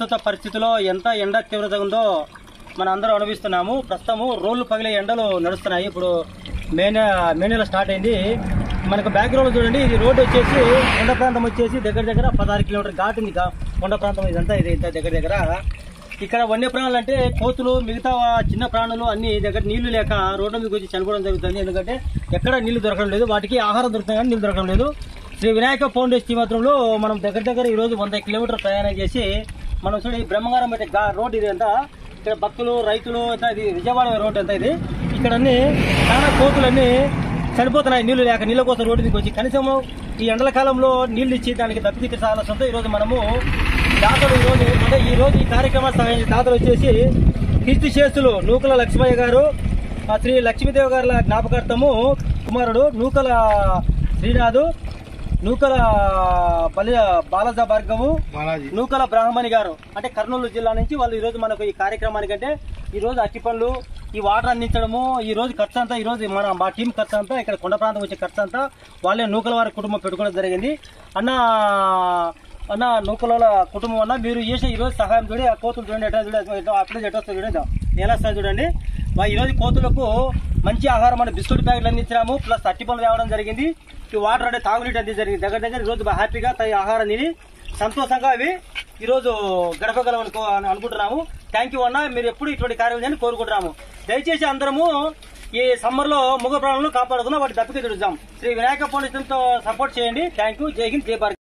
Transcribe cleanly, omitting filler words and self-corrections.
ప్రస్తుత పరిస్థితిలో ఎంత ఎండ తీవ్రత ఉందో మనం అందరం అనుభవిస్తున్నాము. ప్రస్తుతము రోడ్లు పగిలే ఎండలు నడుస్తున్నాయి. ఇప్పుడు మే నెల స్టార్ట్ అయింది. మనకు బ్యాక్గ్రౌండ్ చూడండి, ఇది రోడ్డు వచ్చేసి కొండ ప్రాంతం వచ్చేసి దగ్గర 16 కిలోమీటర్ ఘాట్ ఉంది. కొండ ప్రాంతం ఇదంతా ఇది ఇంత దగ్గర ఇక్కడ వన్యప్రాణులు అంటే కోతులు, మిగతా చిన్న ప్రాణులు అన్ని దగ్గర నీళ్లు లేక రోడ్ల మీదకి వచ్చి చనిపోవడం జరుగుతుంది. ఎందుకంటే ఎక్కడ నీళ్లు దొరకడం లేదు, వాటికి ఆహారం దొరుకుతుంది కానీ నీళ్లు దొరకడం లేదు. శ్రీ వినాయక ఫౌండేషన్ మాత్రంలో మనం దగ్గర ఈరోజు 100 కిలోమీటర్ ప్రయాణం చేసి మనం చూడండి బ్రహ్మగారం అయితే రోడ్ ఇది అంతా. ఇక్కడ భక్తులు, రైతులు ఇది విజయవాడ రోడ్ అంతా ఇది. ఇక్కడ అన్ని చాలా కోతులన్నీ చనిపోతున్నాయి నీళ్లు లేక. నీళ్ళ కోసం రోడ్డు దిగి వచ్చి కనీసం ఈ ఎండల కాలంలో నీళ్లు ఇచ్చి దానికి దప్పితీర్చాల్సి ఈరోజు మనము దాతలు ఈరోజు ఈ కార్యక్రమాలు సహాయం దాతలు వచ్చేసి కీర్తి చేస్తులు నూకల లక్ష్మయ్య గారు, శ్రీ లక్ష్మీదేవి గారి జ్ఞాపకార్థము కుమారుడు నూకల శ్రీనాథు, నూకల బాలజ భార్గవు, నూకల బ్రాహ్మణి గారు అంటే కర్నూలు జిల్లా నుంచి వాళ్ళు ఈరోజు మనకు ఈ కార్యక్రమానికంటే ఈరోజు అట్టి పనులు, ఈ వాటర్ అందించడము, ఈ రోజు ఖర్చు అంతా ఈరోజు మా టీం ఖర్చు అంతా ఇక్కడ కొండ ప్రాంతం వచ్చే ఖర్చు అంతా వాళ్ళే నూకల వారి కుటుంబం పెట్టుకోవడం జరిగింది. అన్న నూకల కుటుంబం అన్న మీరు చేసే ఈరోజు సహాయం చూడండి. ఆ కోతులు చూడండి అప్పుడే ఎట్టొస్తుంది చూడండి, నేలొస్తుంది చూడండి. ఈరోజు కోతులకు మంచి ఆహారం అంటే బిస్కెట్ ప్యాకెట్లు అందించాము, ప్లస్ అట్టి పనులు తేవడం జరిగింది. ఈ వాటర్ అంటే తాగునీటి అందించడం జరిగింది. దగ్గర ఈరోజు హ్యాపీగా ఆహారం తిని సంతోషంగా అవి ఈరోజు గడపగలమని అనుకుంటున్నాము. థ్యాంక్ యూ అన్న, మీరు ఎప్పుడు ఇటువంటి కార్యాలు చేయాలని కోరుకుంటున్నాము. దయచేసి అందరము ఈ సమ్మర్ లో మగ ప్రాణులను కాపాడుకున్నా వాటి దప్పికి తిడుద్దాం. శ్రీ వినాయక ఫౌండేషన్ తో సపోర్ట్ చేయండి. Thank you. జై హింద్, జై భారత్.